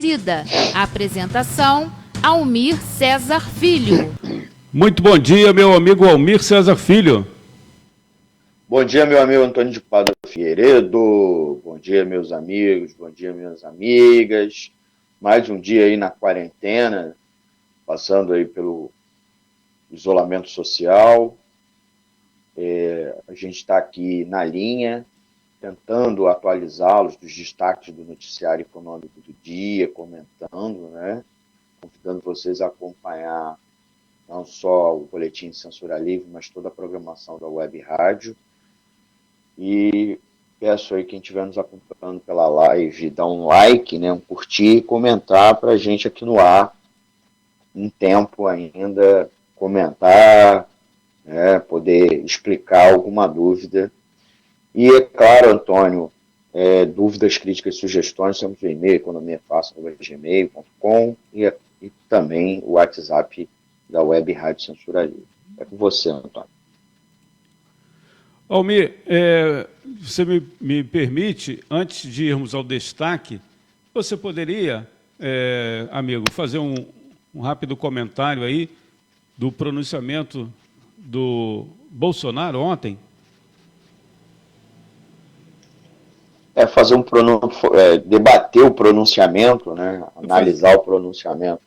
Aparecida. Apresentação, Almir César Filho. Muito bom dia, meu amigo Almir César Filho. Bom dia, meu amigo Antônio de Pádua Figueiredo. Bom dia, meus amigos. Bom dia, minhas amigas. Mais um dia aí na quarentena, passando aí pelo isolamento social. A gente está aqui na linha, tentando atualizá-los dos destaques do noticiário econômico do dia, comentando, né? Convidando vocês a acompanhar não só o Boletim de Censura Livre, mas toda a programação da Web Rádio. E peço aí quem estiver nos acompanhando pela live, dar um like, né, um curtir e comentar para a gente aqui no ar, em tempo ainda, comentar, né, poder explicar alguma dúvida. E é claro, Antônio, dúvidas, críticas, sugestões, temos o e-mail, economiafácil@gmail.com e também o WhatsApp da Web Rádio Censura Livre. É com você, Antônio. Almir, você me permite, antes de irmos ao destaque, você poderia, amigo, fazer um rápido comentário aí do pronunciamento do Bolsonaro ontem? Debater o pronunciamento, né? Analisar o pronunciamento.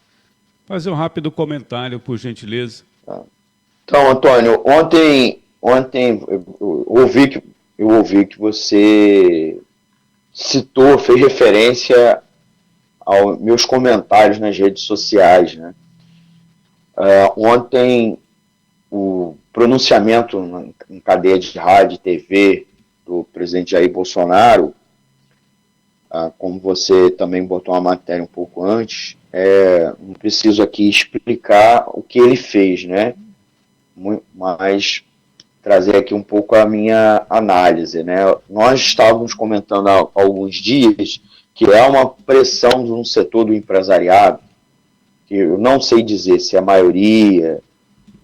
Fazer um rápido comentário, por gentileza. Então, Antônio, ontem eu ouvi que você citou, fez referência aos meus comentários nas redes sociais, né? Ontem, o pronunciamento em cadeia de rádio e TV do presidente Jair Bolsonaro, como você também botou uma matéria um pouco antes, não preciso aqui explicar o que ele fez, né? Mas trazer aqui um pouco a minha análise, né? Nós estávamos comentando há alguns dias que é uma pressão de um setor do empresariado, que eu não sei dizer se é a maioria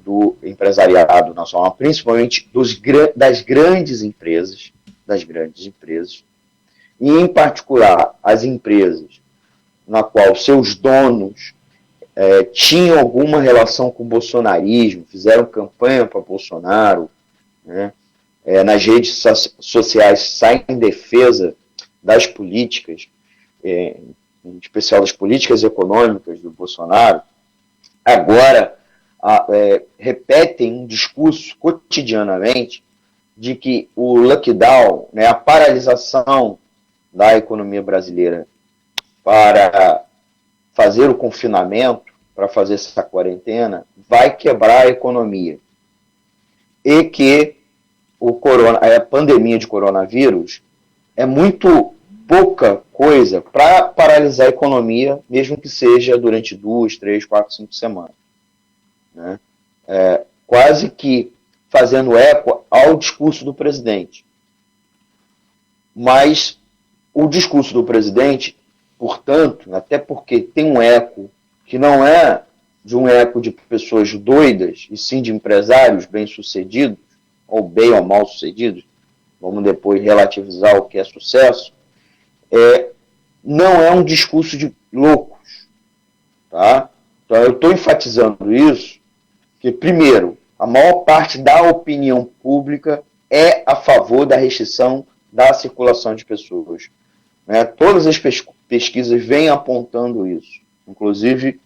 do empresariado nacional, principalmente das grandes empresas, e em particular as empresas na qual seus donos tinham alguma relação com o bolsonarismo, fizeram campanha para Bolsonaro, né? Nas redes sociais saem em defesa das políticas, em especial das políticas econômicas do Bolsonaro, agora repetem um discurso cotidianamente de que o lockdown, né, a paralisação da economia brasileira para fazer o confinamento, para fazer essa quarentena, vai quebrar a economia. E que a pandemia de coronavírus é muito pouca coisa para paralisar a economia, mesmo que seja durante 2, 3, 4, 5 semanas. Né? Quase que fazendo eco ao discurso do presidente. Mas o discurso do presidente, portanto, até porque tem um eco que não é de um eco de pessoas doidas, e sim de empresários bem-sucedidos, ou bem ou mal-sucedidos, vamos depois relativizar o que é sucesso, não é um discurso de loucos. Tá? Então eu estou enfatizando isso, que primeiro, a maior parte da opinião pública é a favor da restrição da circulação de pessoas. Né? Todas as pesquisas vêm apontando isso. Inclusive,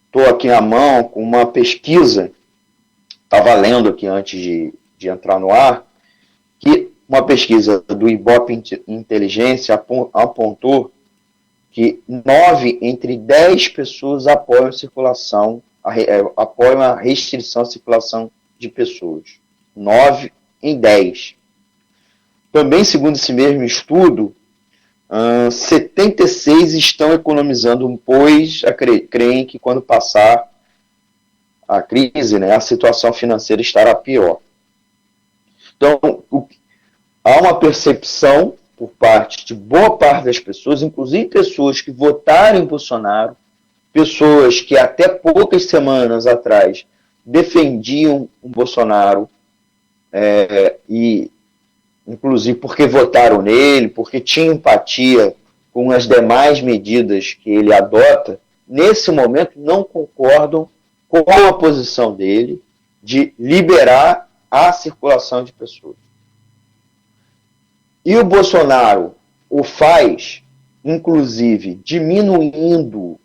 estou aqui à mão com uma pesquisa, estava lendo aqui antes de entrar no ar, que uma pesquisa do Ibope Inteligência apontou que 9 entre 10 pessoas apoiam a restrição à circulação de pessoas. 9 em 10. Também, segundo esse mesmo estudo, 76 estão economizando, pois creem que quando passar a crise, né, a situação financeira estará pior. Então, há uma percepção por parte de boa parte das pessoas, inclusive pessoas que votaram em Bolsonaro, pessoas que até poucas semanas atrás defendiam o Bolsonaro, e inclusive porque votaram nele, porque tinham empatia com as demais medidas que ele adota, nesse momento não concordam com a posição dele de liberar a circulação de pessoas. E o Bolsonaro o faz, inclusive, diminuindo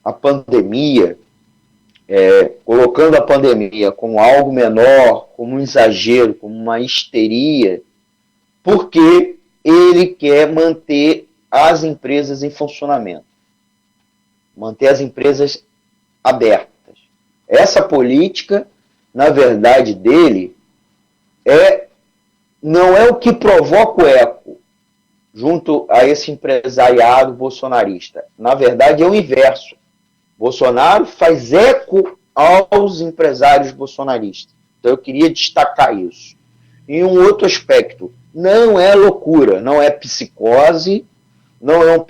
a pandemia, colocando a pandemia como algo menor, como um exagero, como uma histeria, porque ele quer manter as empresas em funcionamento, manter as empresas abertas. Essa política, na verdade, dele, não é o que provoca o eco junto a esse empresariado bolsonarista. Na verdade, é o inverso. Bolsonaro faz eco aos empresários bolsonaristas. Então, eu queria destacar isso. E um outro aspecto, não é loucura, não é psicose, não é um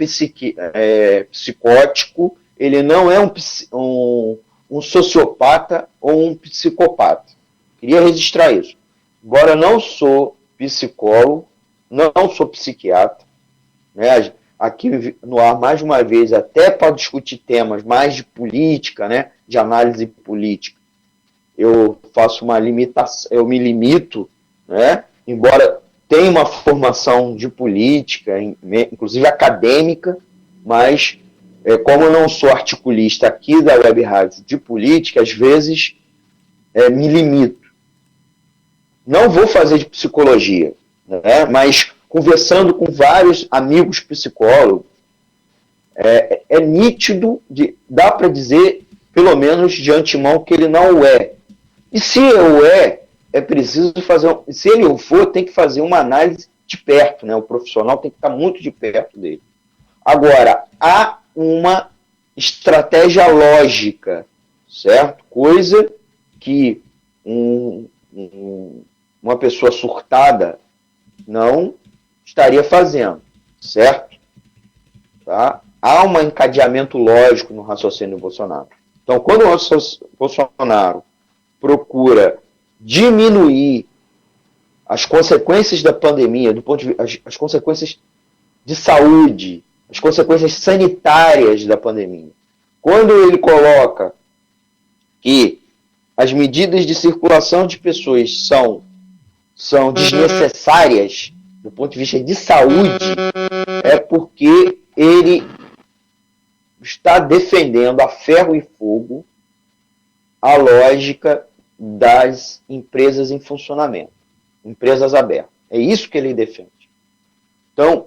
psicótico, ele não é um sociopata ou um psicopata. Queria registrar isso. Embora não sou psicólogo, não sou psiquiatra, né? Aqui no ar, mais uma vez, até para discutir temas mais de política, né? De análise política, eu faço uma limitação, eu me limito, né? Embora tenha uma formação de política, inclusive acadêmica, mas como eu não sou articulista aqui da Web Rádio de política, às vezes me limito. Não vou fazer de psicologia, né? Mas conversando com vários amigos psicólogos, é nítido, dá para dizer, pelo menos de antemão, que ele não o é. E se eu é preciso fazer, se ele o for, tem que fazer uma análise de perto, né? O profissional tem que estar muito de perto dele. Agora, há uma estratégia lógica, certo? Coisa que uma pessoa surtada não estaria fazendo, certo? Tá? Há um encadeamento lógico no raciocínio do Bolsonaro. Então, quando o Bolsonaro procura diminuir as consequências da pandemia, do ponto de vista, as consequências de saúde, as consequências sanitárias da pandemia, quando ele coloca que as medidas de circulação de pessoas são desnecessárias do ponto de vista de saúde, é porque ele está defendendo a ferro e fogo a lógica das empresas em funcionamento, empresas abertas. É isso que ele defende. Então,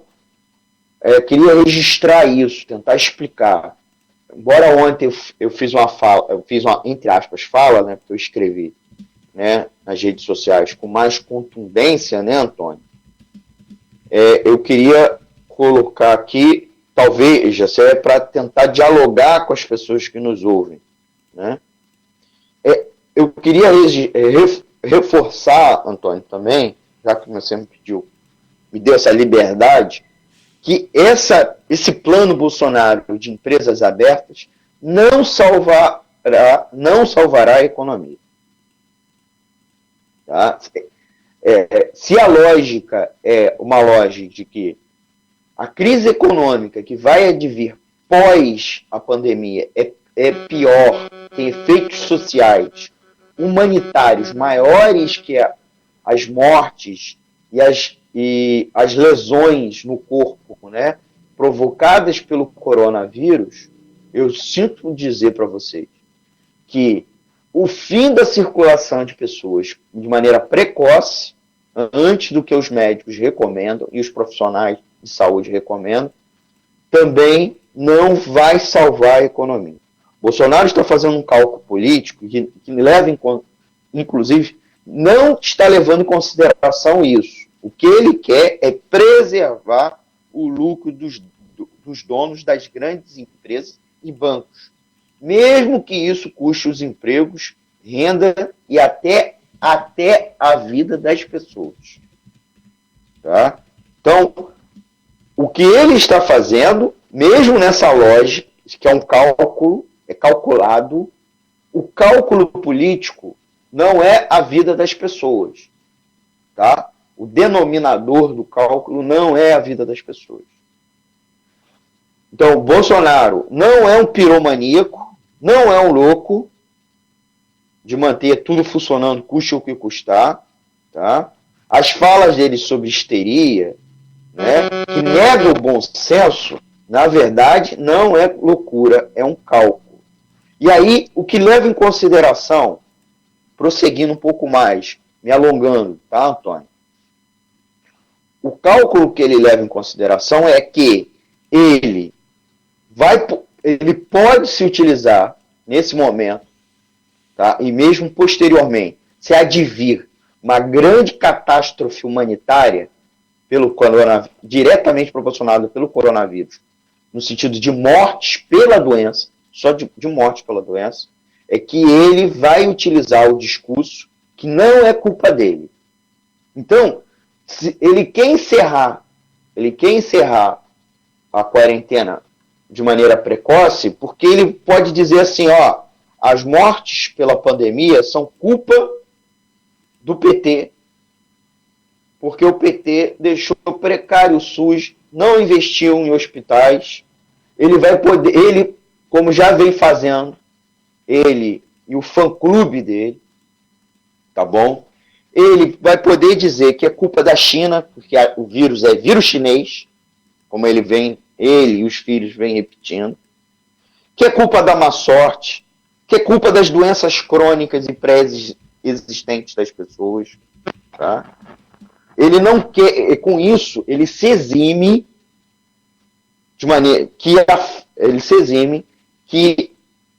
queria registrar isso, tentar explicar. Embora ontem eu fiz uma entre aspas, fala, né, porque eu escrevi, né, nas redes sociais com mais contundência, né, Antônio? Eu queria colocar aqui, talvez, já serve para tentar dialogar com as pessoas que nos ouvem, né? Eu queria reforçar, Antônio, também, já que você me deu essa liberdade, que esse plano Bolsonaro de empresas abertas não salvará a economia. Tá? Se a lógica é uma lógica de que a crise econômica que vai advir pós a pandemia é pior, tem efeitos sociais, humanitários maiores que as mortes e as lesões no corpo, né, provocadas pelo coronavírus, eu sinto dizer para vocês que o fim da circulação de pessoas de maneira precoce, antes do que os médicos recomendam e os profissionais de saúde recomendam, também não vai salvar a economia. Bolsonaro está fazendo um cálculo político que leva em conta, inclusive, não está levando em consideração isso. O que ele quer é preservar o lucro dos donos das grandes empresas e bancos, mesmo que isso custe os empregos, renda e até a vida das pessoas. Tá? Então, o que ele está fazendo, mesmo nessa lógica, que é um cálculo, é calculado, o cálculo político não é a vida das pessoas. Tá? O denominador do cálculo não é a vida das pessoas. Então, Bolsonaro não é um piromaníaco, não é um louco de manter tudo funcionando, custe o que custar. Tá? As falas dele sobre histeria, né, que nega o bom senso, na verdade, não é loucura, é um cálculo. E aí, o que leva em consideração, prosseguindo um pouco mais, me alongando, tá, Antônio? O cálculo que ele leva em consideração é que ele pode se utilizar nesse momento, tá? E mesmo posteriormente, se advir uma grande catástrofe humanitária diretamente proporcionada pelo coronavírus, no sentido de mortes pela doença, só de mortes pela doença, é que ele vai utilizar o discurso que não é culpa dele. Então, se ele quer encerrar a quarentena de maneira precoce, porque ele pode dizer assim, ó, as mortes pela pandemia são culpa do PT, porque o PT deixou precário o SUS, não investiu em hospitais, ele, como já vem fazendo, ele e o fã-clube dele, tá bom? Ele vai poder dizer que é culpa da China, porque o vírus é vírus chinês, como ele e os filhos vêm repetindo, que é culpa da má sorte, que é culpa das doenças crônicas e pré-existentes das pessoas, tá? Ele não quer, com isso, ele se exime de maneira que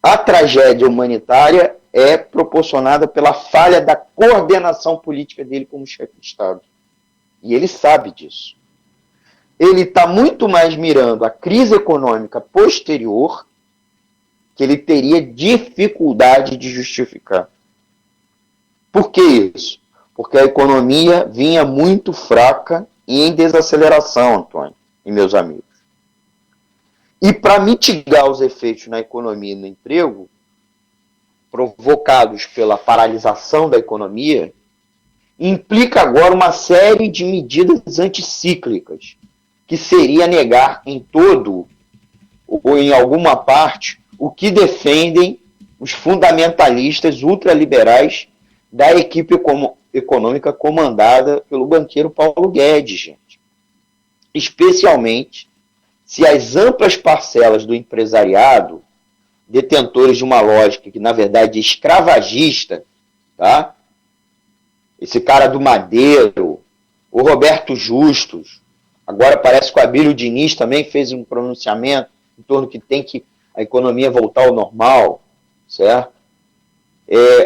a tragédia humanitária é proporcionada pela falha da coordenação política dele como chefe de Estado. E ele sabe disso. Ele está muito mais mirando a crise econômica posterior, que ele teria dificuldade de justificar. Por que isso? Porque a economia vinha muito fraca e em desaceleração, Antônio e meus amigos. E para mitigar os efeitos na economia e no emprego, provocados pela paralisação da economia, implica agora uma série de medidas anticíclicas, que seria negar em todo ou em alguma parte o que defendem os fundamentalistas ultraliberais da equipe econômica comandada pelo banqueiro Paulo Guedes, gente. Especialmente se as amplas parcelas do empresariado, detentores de uma lógica que, na verdade, é escravagista, tá? Esse cara do Madeiro, o Roberto Justus, agora parece que o Abílio Diniz também fez um pronunciamento em torno que tem que a economia voltar ao normal, certo?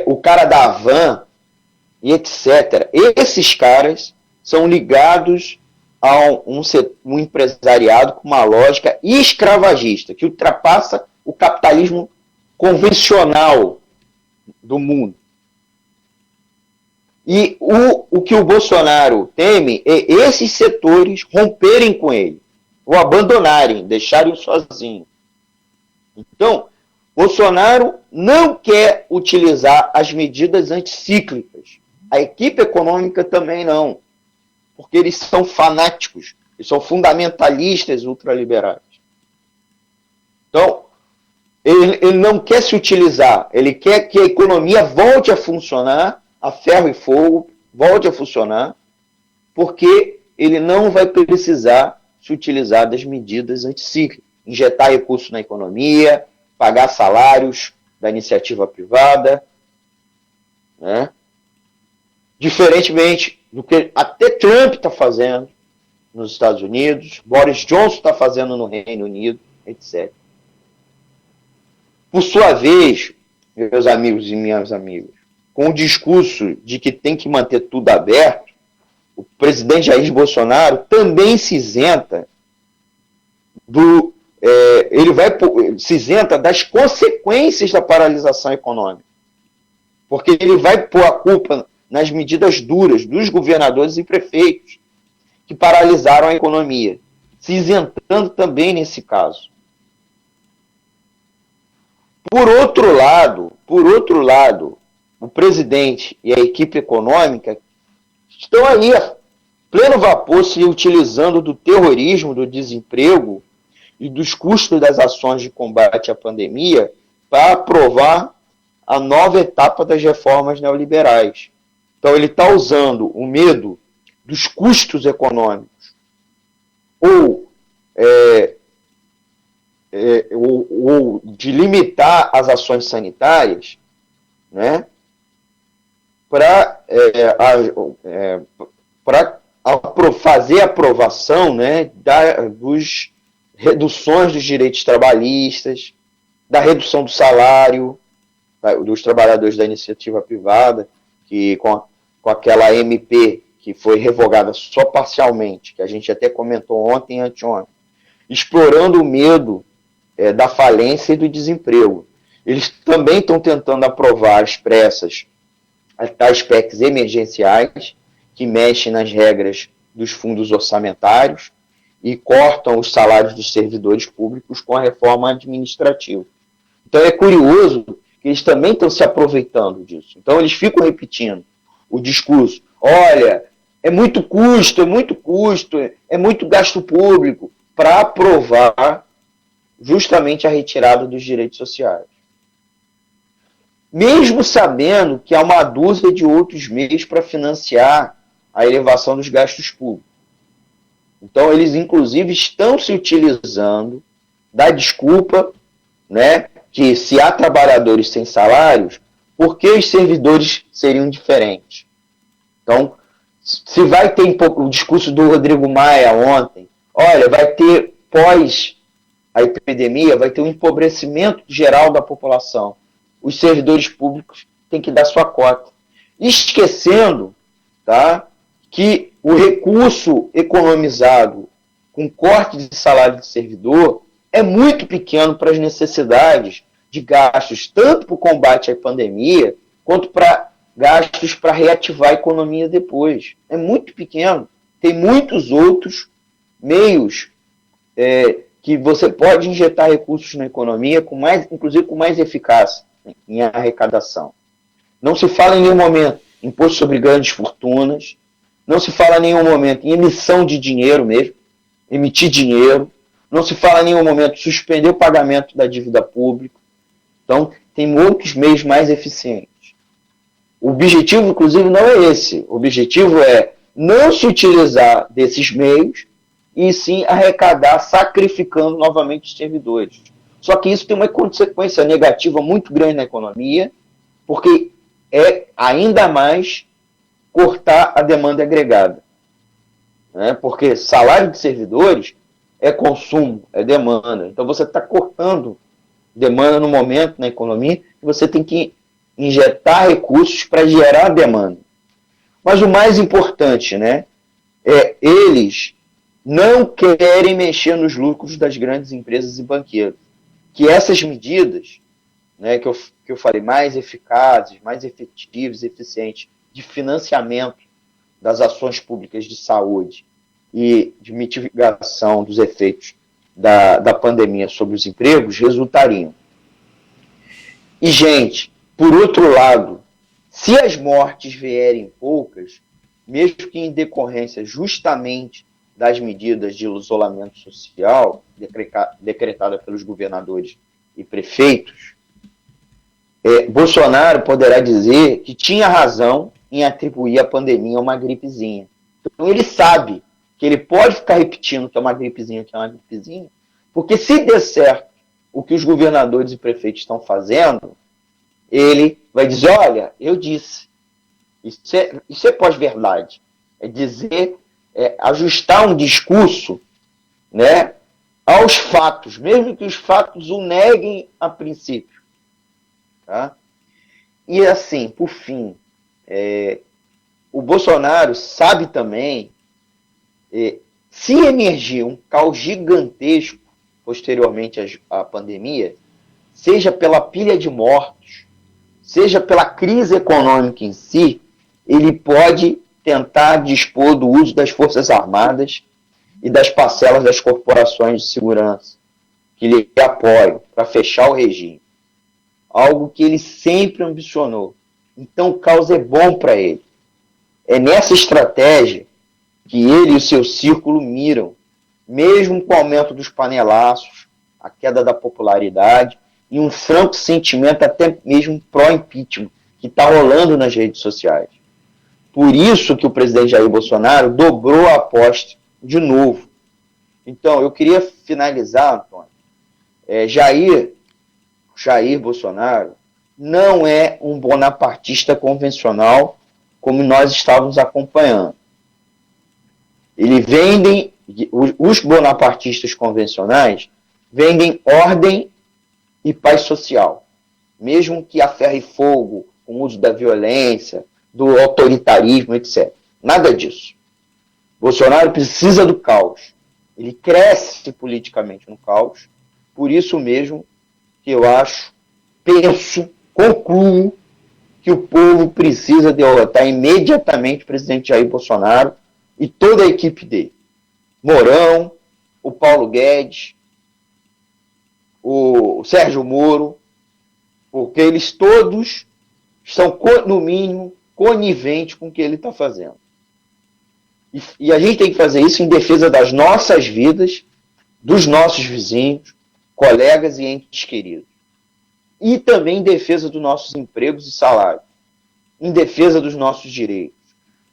O cara da Havan e etc. Esses caras são ligados a um empresariado com uma lógica escravagista, que ultrapassa o capitalismo convencional do mundo. E o que o Bolsonaro teme é esses setores romperem com ele, ou abandonarem, deixarem sozinho. Então, Bolsonaro não quer utilizar as medidas anticíclicas. A equipe econômica também não. Porque eles são fanáticos, eles são fundamentalistas ultraliberais. Então, ele não quer se utilizar, ele quer que a economia volte a funcionar, a ferro e fogo, volte a funcionar, porque ele não vai precisar se utilizar das medidas anticíclicas. Injetar recursos na economia, pagar salários da iniciativa privada, né? Diferentemente do que até Trump está fazendo nos Estados Unidos, Boris Johnson está fazendo no Reino Unido, etc. Por sua vez, meus amigos e minhas amigas, com o discurso de que tem que manter tudo aberto, o presidente Jair Bolsonaro também se isenta se isenta das consequências da paralisação econômica. Porque ele vai pôr a culpa nas medidas duras dos governadores e prefeitos que paralisaram a economia, se isentando também nesse caso. Por outro lado, o presidente e a equipe econômica estão aí pleno vapor, se utilizando do terrorismo, do desemprego e dos custos das ações de combate à pandemia para aprovar a nova etapa das reformas neoliberais. Então, ele está usando o medo dos custos econômicos ou de limitar as ações sanitárias, né, para fazer a aprovação, né, dos reduções dos direitos trabalhistas, da redução do salário dos trabalhadores da iniciativa privada, que com aquela MP que foi revogada só parcialmente, que a gente até comentou ontem e anteontem, explorando o medo da falência e do desemprego. Eles também estão tentando aprovar às pressas as tais PECs emergenciais, que mexem nas regras dos fundos orçamentários e cortam os salários dos servidores públicos com a reforma administrativa. Então é curioso que eles também estão se aproveitando disso. Então eles ficam repetindo o discurso: olha, é muito custo, é muito gasto público, para aprovar justamente a retirada dos direitos sociais. Mesmo sabendo que há uma dúzia de outros meios para financiar a elevação dos gastos públicos. Então, eles, inclusive, estão se utilizando da desculpa, né, que se há trabalhadores sem salários, por que os servidores seriam diferentes? Então, se vai ter o discurso do Rodrigo Maia ontem, olha, vai ter, pós a epidemia, vai ter um empobrecimento geral da população. Os servidores públicos têm que dar sua cota. Esquecendo, tá, que o recurso economizado com corte de salário de servidor é muito pequeno para as necessidades de gastos, tanto para o combate à pandemia, quanto para gastos para reativar a economia depois. É muito pequeno. Tem muitos outros meios que você pode injetar recursos na economia, inclusive com mais eficácia em arrecadação. Não se fala em nenhum momento em imposto sobre grandes fortunas, não se fala em nenhum momento em emissão de dinheiro mesmo, emitir dinheiro, não se fala em nenhum momento em suspender o pagamento da dívida pública. Então, tem outros meios mais eficientes. O objetivo, inclusive, não é esse. O objetivo é não se utilizar desses meios e sim arrecadar, sacrificando novamente os servidores. Só que isso tem uma consequência negativa muito grande na economia, porque é ainda mais cortar a demanda agregada. Né? Porque salário de servidores é consumo, é demanda. Então você está cortando demanda no momento na economia e você tem que injetar recursos para gerar demanda. Mas o mais importante, né, eles não querem mexer nos lucros das grandes empresas e banqueiros. Que essas medidas, né, que eu falei, mais eficazes, mais efetivas, eficientes, de financiamento das ações públicas de saúde e de mitigação dos efeitos da pandemia sobre os empregos, resultariam. E, gente, por outro lado, se as mortes vierem poucas, mesmo que em decorrência justamente das medidas de isolamento social decretada pelos governadores e prefeitos, Bolsonaro poderá dizer que tinha razão em atribuir a pandemia a uma gripezinha. Então ele sabe que ele pode ficar repetindo que é uma gripezinha, porque se der certo o que os governadores e prefeitos estão fazendo, ele vai dizer, olha, eu disse. Isso é pós-verdade. É dizer, ajustar um discurso, né, aos fatos, mesmo que os fatos o neguem a princípio. Tá? E assim, por fim, o Bolsonaro sabe também, se emergir um caos gigantesco posteriormente à pandemia, seja pela pilha de mortos, seja pela crise econômica em si, ele pode tentar dispor do uso das Forças Armadas e das parcelas das corporações de segurança que lhe apoiam para fechar o regime. Algo que ele sempre ambicionou. Então o caos é bom para ele. É nessa estratégia que ele e o seu círculo miram, mesmo com o aumento dos panelaços, a queda da popularidade e um franco sentimento até mesmo pró-impeachment, que está rolando nas redes sociais. Por isso que o presidente Jair Bolsonaro dobrou a aposta de novo. Então, eu queria finalizar, Antônio. Jair Bolsonaro não é um bonapartista convencional como nós estávamos acompanhando. Os bonapartistas convencionais vendem ordem e paz social, mesmo que a ferro e fogo, com o uso da violência, do autoritarismo, etc. Nada disso. Bolsonaro precisa do caos. Ele cresce politicamente no caos. Por isso mesmo que eu concluo que o povo precisa derrotar imediatamente o presidente Jair Bolsonaro e toda a equipe dele. Mourão, o Paulo Guedes, o Sérgio Moro, porque eles todos são, no mínimo, coniventes com o que ele está fazendo. E a gente tem que fazer isso em defesa das nossas vidas, dos nossos vizinhos, colegas e entes queridos. E também em defesa dos nossos empregos e salários. Em defesa dos nossos direitos.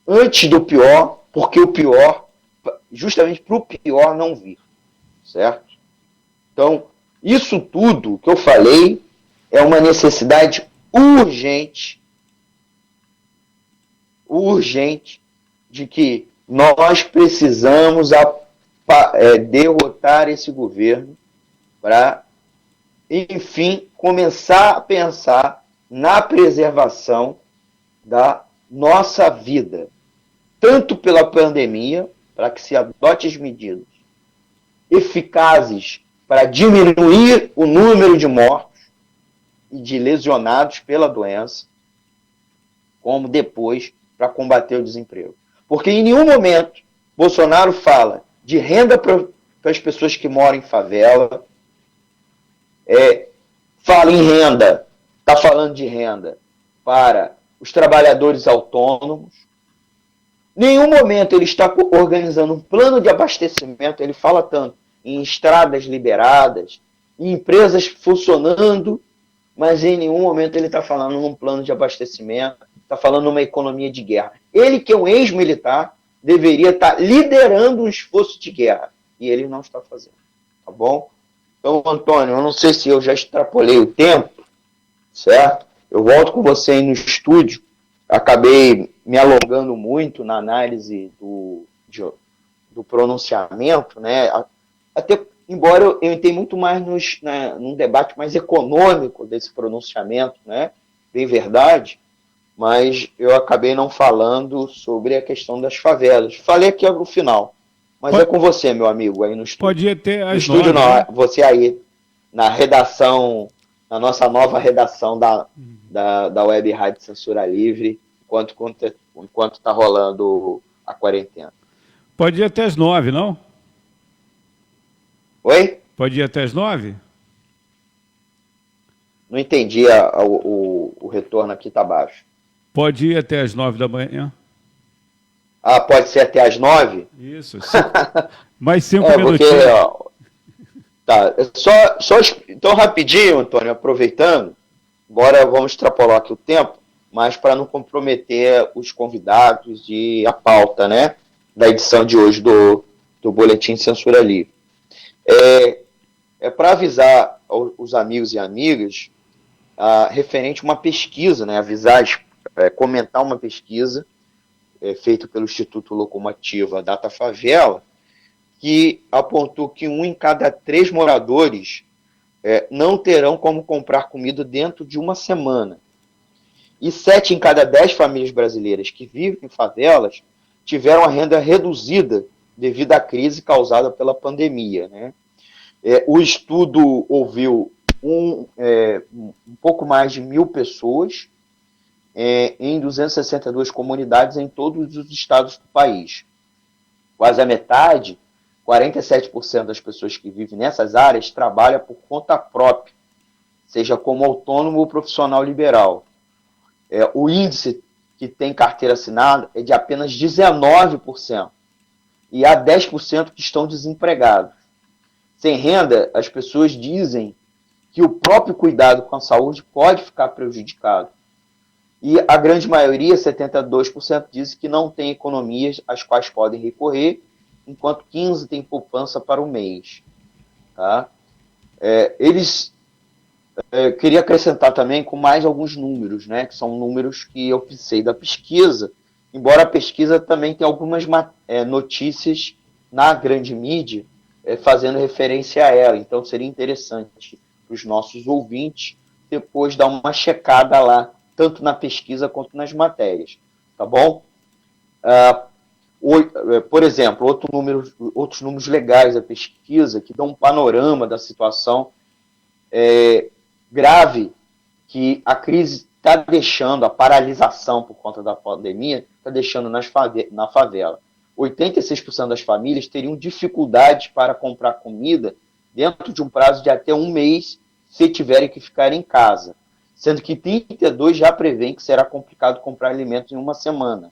Antes do pior, porque o pior, justamente para o pior não vir. Certo? Então, isso tudo que eu falei é uma necessidade urgente de que nós precisamos derrotar esse governo para, enfim, começar a pensar na preservação da nossa vida, tanto pela pandemia, para que se adote as medidas eficazes para diminuir o número de mortos e de lesionados pela doença, como depois para combater o desemprego. Porque em nenhum momento Bolsonaro fala de renda para as pessoas que moram em favela, fala em renda, está falando de renda para os trabalhadores autônomos. Em nenhum momento ele está organizando um plano de abastecimento, ele fala tanto em estradas liberadas, em empresas funcionando, mas em nenhum momento ele está falando num plano de abastecimento, está falando numa economia de guerra. Ele, que é um ex-militar, deveria estar liderando um esforço de guerra, e ele não está fazendo. Tá bom? Então, Antônio, eu não sei se eu já extrapolei o tempo, certo? Eu volto com você aí no estúdio. Acabei me alongando muito na análise do pronunciamento, né? Até, embora eu entrei muito mais num debate mais econômico desse pronunciamento, né? Bem verdade, mas eu acabei não falando sobre a questão das favelas. Falei aqui no final, mas é com você, meu amigo, aí no estúdio. Podia ter as no estúdio, não, você aí, na redação, na nossa nova redação da Web Rádio Censura Livre, enquanto está rolando a quarentena. Pode ir até as 9, não? Oi? Pode ir até as 9? Não entendi, o retorno aqui está baixo. Pode ir até as 9 da manhã. Ah, pode ser até as 9? Isso. Mais 5 minutinhos. Tá, então rapidinho, Antônio, aproveitando, agora vamos extrapolar aqui o tempo, mas para não comprometer os convidados e a pauta, né, da edição de hoje do Boletim Censura Livre. Para avisar os amigos e amigas referente a uma pesquisa, né, comentar uma pesquisa feita pelo Instituto Locomotiva Data Favela, que apontou que 1 em cada 3 moradores não terão como comprar comida dentro de uma semana. E 7 em cada 10 famílias brasileiras que vivem em favelas tiveram a renda reduzida devido à crise causada pela pandemia, né? O estudo ouviu um pouco mais de 1.000 pessoas em 262 comunidades em todos os estados do país. Quase a metade, 47% das pessoas que vivem nessas áreas trabalham por conta própria, seja como autônomo ou profissional liberal. O índice que tem carteira assinada é de apenas 19%. e há 10% que estão desempregados. Sem renda, as pessoas dizem que o próprio cuidado com a saúde pode ficar prejudicado. E a grande maioria, 72%, diz que não tem economias às quais podem recorrer, enquanto 15% tem poupança para o mês. Tá? Queria acrescentar também com mais alguns números, né, que são números que eu pensei da pesquisa, embora a pesquisa também tenha algumas notícias na grande mídia fazendo referência a ela. Então seria interessante para os nossos ouvintes depois dar uma checada lá, tanto na pesquisa quanto nas matérias. Tá bom? Por exemplo, outros números legais da pesquisa que dão um panorama da situação grave que a crise está deixando, a paralisação por conta da pandemia, está deixando na favela. 86% das famílias teriam dificuldade para comprar comida dentro de um prazo de até um mês se tiverem que ficar em casa, sendo que 32% já prevêem que será complicado comprar alimentos em uma semana.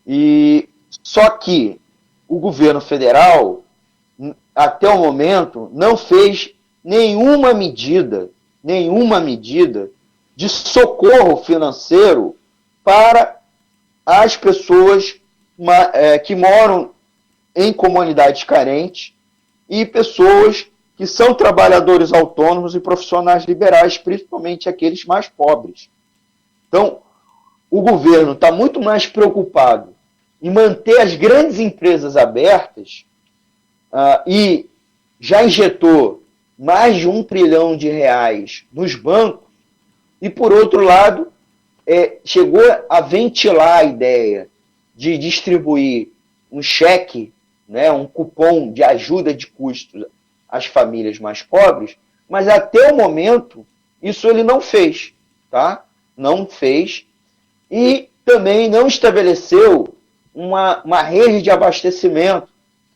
E só que o governo federal, até o momento, não fez nenhuma medida de socorro financeiro para as pessoas que moram em comunidades carentes e pessoas que são trabalhadores autônomos e profissionais liberais, principalmente aqueles mais pobres. Então, o governo está muito mais preocupado em manter as grandes empresas abertas e já injetou mais de R$1 trilhão nos bancos e, por outro lado, chegou a ventilar a ideia de distribuir um cheque, né, um cupom de ajuda de custos às famílias mais pobres, mas até o momento isso ele não fez, tá? Não fez e também não estabeleceu uma rede de abastecimento,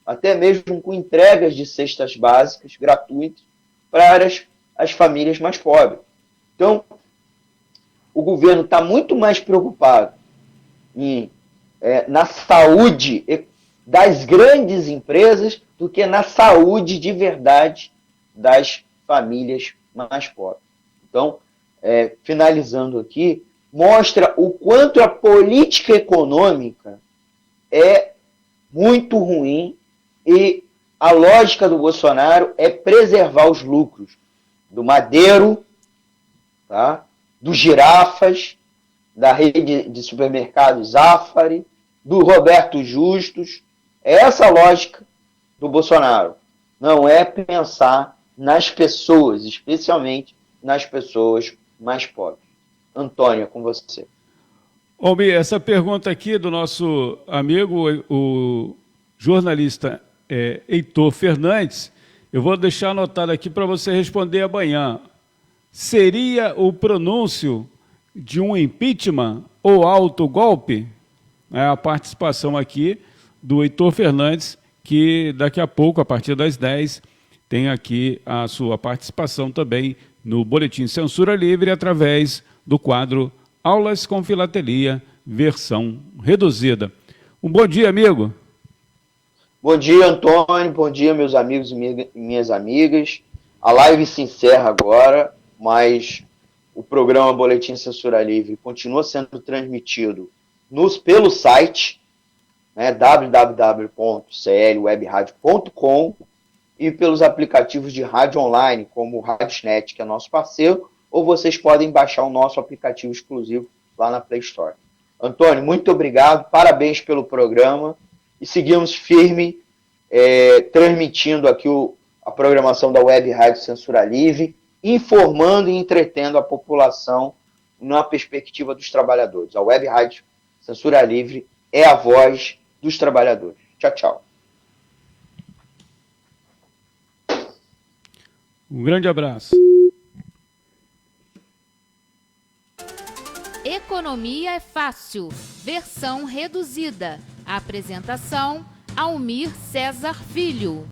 até mesmo com entregas de cestas básicas gratuitas para as famílias mais pobres. Então, o governo está muito mais preocupado na saúde das grandes empresas do que na saúde de verdade das famílias mais pobres. Então, finalizando aqui, mostra o quanto a política econômica é muito ruim e a lógica do Bolsonaro é preservar os lucros do Madeiro, tá? Do Girafas, da rede de supermercados Zafari, do Roberto Justus. É essa a lógica do Bolsonaro. Não é pensar nas pessoas, especialmente nas pessoas mais pobres. Antônio, é com você. Almir, essa pergunta aqui do nosso amigo, o jornalista Heitor Fernandes, eu vou deixar anotado aqui para você responder amanhã. Seria o pronúncio de um impeachment ou autogolpe? É a participação aqui do Heitor Fernandes, que daqui a pouco, a partir das 10, tem aqui a sua participação também no Boletim Censura Livre, através do quadro Aulas com Filatelia, versão reduzida. Um bom dia, amigo. Bom dia, Antônio. Bom dia, meus amigos e minhas amigas. A live se encerra agora, mas o programa Boletim Censura Livre continua sendo transmitido pelo site, né, www.clwebradio.com, e pelos aplicativos de rádio online, como o Radiosnet, que é nosso parceiro, ou vocês podem baixar o nosso aplicativo exclusivo lá na Play Store. Antônio, muito obrigado, parabéns pelo programa, e seguimos firme, transmitindo aqui a programação da Web Rádio Censura Livre, informando e entretendo a população na perspectiva dos trabalhadores. A Web Rádio Censura Livre é a voz dos trabalhadores. Tchau, tchau. Um grande abraço. Economia é fácil, versão reduzida. Apresentação: Almir Cesar Filho.